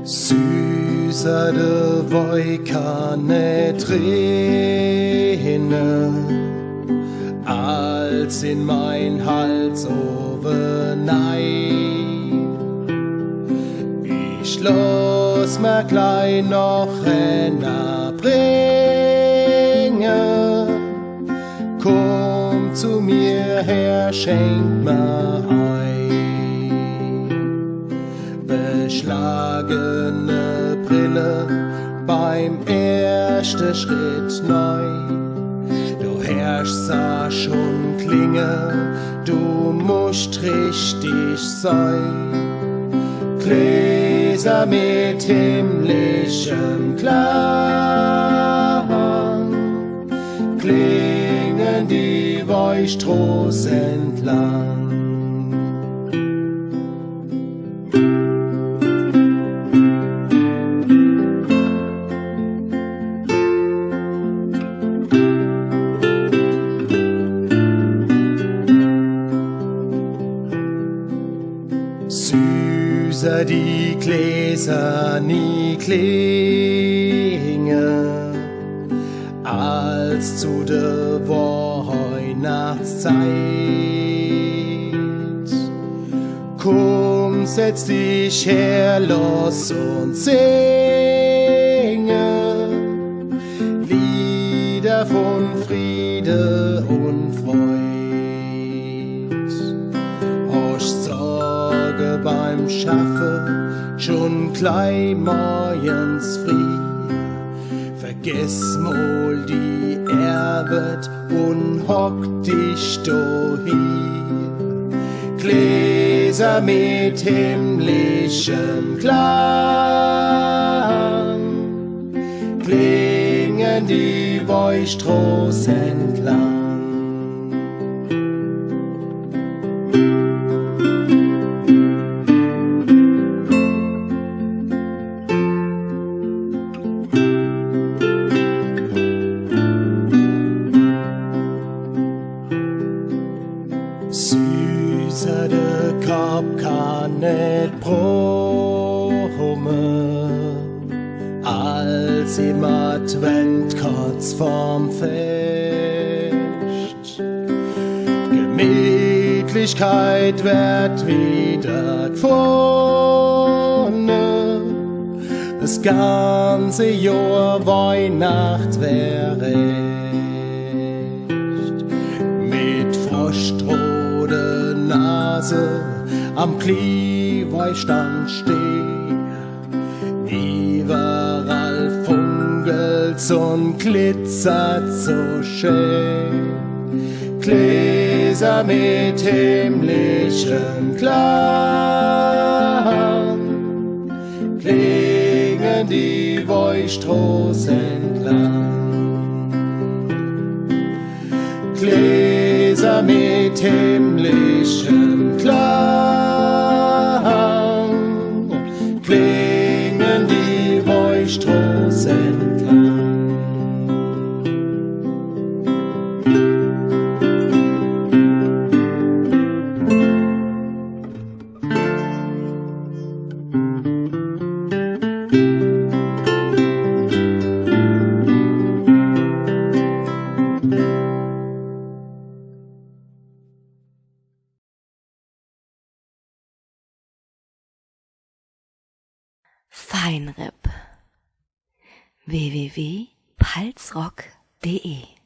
Süßer de Wolkane Träne, als in mein Hals overnein. Ich los mir gleich noch einer bringe, komm zu mir her, schenk mir ein. Beschlagene Brille beim ersten Schritt neu. Du herrschst schon Klinge, du musst richtig sein. Gläser mit himmlischem Klang klingen die Weichstroß entlang. Süßer die Gläser nie klinge, als zu der Weihnachtszeit. Komm, setz dich her, los und singe Lieder von Friede und Freude. Beim Schaffen schon gleich morgens früh. Vergiss mal die Arbeit und hock dich dahin. Gläser mit himmlischem Klang klingen die Weichstroß entlang. Süßer de Korb kann net brummen, als im Advent kurz vorm Fest. Gemütlichkeit wird wieder gefunden, das ganze Jahr Weihnacht wär recht. Mit Frostrote Nase am Glühweinstand steh, überall funkelt's und glitzert so schön. Gläser mit himmlischem Klang klingen die Weichstroß entlang. Gläser mit himmlischem Klang klingen die Weichstroß entlang. Feinripp. www.palzrock.de